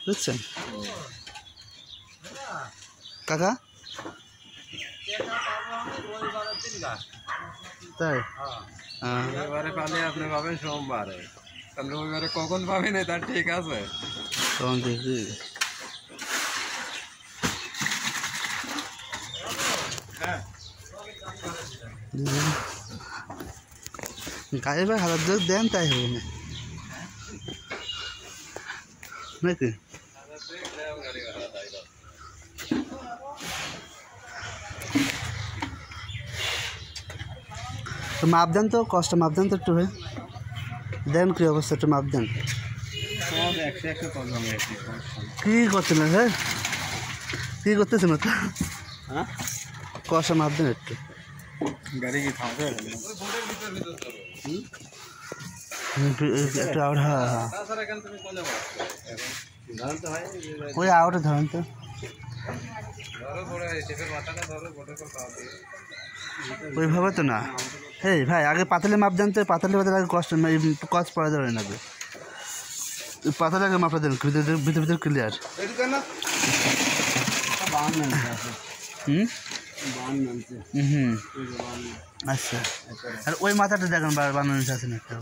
বুঝছেন কাকা? তাই রবিবারে পালে আপনি পাবেন সোমবারে, তাহলে রবিবারে কখন পাবেন এটা ঠিক আছে? তখন দেখি গাড়ি ভাই 1000 দেন তাই হবে না নাকি? তো মাপ দেন তো, কষ্ট মাপ দেন তো একটু ভাই, দেন কি অবস্থা একটু মাপ দেন। কি করছেন হ্যাঁ, কি করতেছেন তো? হ্যাঁ কষ্ট মাপ দেন একটু। গাড়ি কি থামবে? একটু আউট, হ্যাঁ হ্যাঁ ওই আউটে ধরেন তো। ওইভাবে তো না, এই ভাই আগে পাতালে মাপ দেন তো, পাতালে আগে কষ্ট কষ্ট পড়া যাবে না, পাতালে আগে মাপটা দেন, ভিতরে ভিতরে ক্লিয়ার। আচ্ছা, আর ওই মাথাটা দেখেন বানানো আছে না একটা।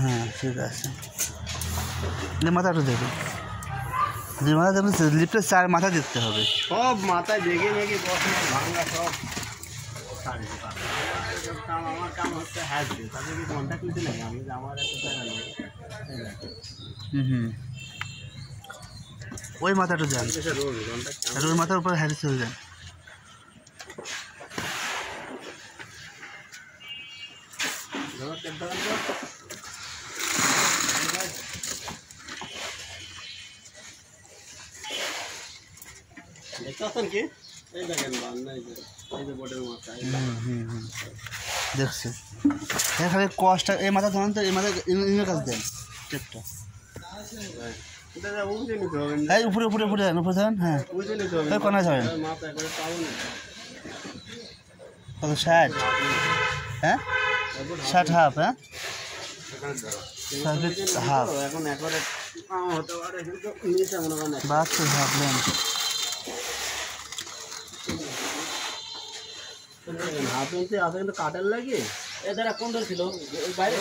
হ্যাঁ ঠিক আছে, মাথাটা দেখুন, যে মাথা দেখুন লিফটের 4 মাথা দেখতে হবে, সব মাথায় দেখে দেখে ভাঙা সব। আমার কাম হচ্ছে হাসবে, তাদের ঘন্টা কিনতে লাগে, আমি আমার ওই মাথাটা যান, ওই মাথার উপরে হ্যারিস হয়ে যান। দেখছি এখানে কষ্ট, এই মাথা ধরেন তো, এই মাথা ইনের কাছে দেন টেপটা, এই উপরে উপরে উপরে দেন, উপরে ধরেন, হ্যাঁ কোনায় ধরেন। কত 60? হ্যাঁ 60 হাফ, হ্যাঁ হাফ বাচ্চা ভাবলেন হাফ ইঞ্চি আছে কিন্তু কাটার লাগে এ দ্বারা কোন ছিল বাইরে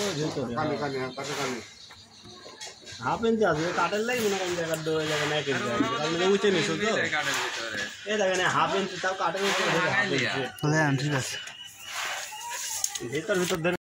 হাফ ইঞ্চি আছে কাটার লাগে মনে করেন জায়গা দো জায়গা নাই কেটে যায় উঁচে নিছো তো এ দেখেন হাফ ইঞ্চি তাও কাটার ঠিক আছে ভিতর ভিতর